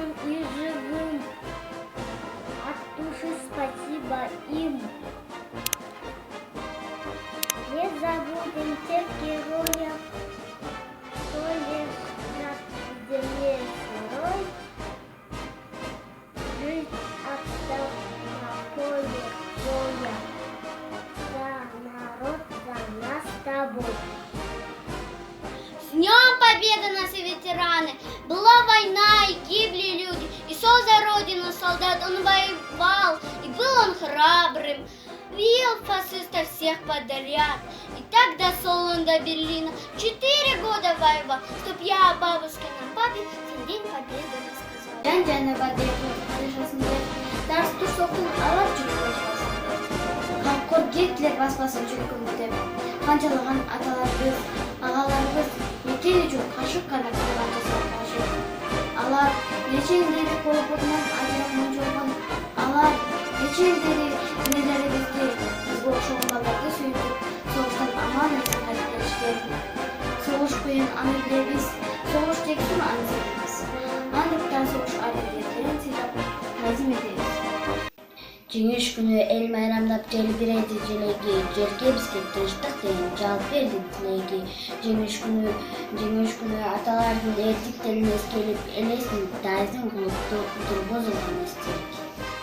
нашим и живым. От души спасибо им. Не забудем тех героев, кто лежат в земле сырой, жизнь отдал на поле боя. За народ, за нас с тобой. С Днем Победы, наши ветераны! Была война и гибли люди, и шел за родину солдат, он воевал, и был он храбрым. Бил фашистов всех подряд. И так дошел он до Берлина. 4 года воевал, чтоб я бабушке на папе в День Победы рассказала. Жан-жаны бадырып Тарсту соқтың алап жүріп баспасын. Қамқор Гитлер баспасын жүргімді деп. Қанжалаған аталарыбыз, ағаларыбыз некен үшін қашық қана қырған жасап. Алар нечендері қолпытынан ажырамын жоғын. Алар нечендері нелерімізге бізге оқшауын балдарды сөйтіп, соғыштан аман есен қайтып. Соғыш қойын аны білеміз, соғыш тексін аны severiz. Anlıktan soğuş aletlerini silahı lazım ederiz. Жеңиш күнү эл майрамдап желбирейди желеги, жерге бизге тынчтык деген жалп берди тилеги. Жеңиш күнү аталардын эрдиктерин эскелип, элесин дайзын кылып турбозулган эстелик.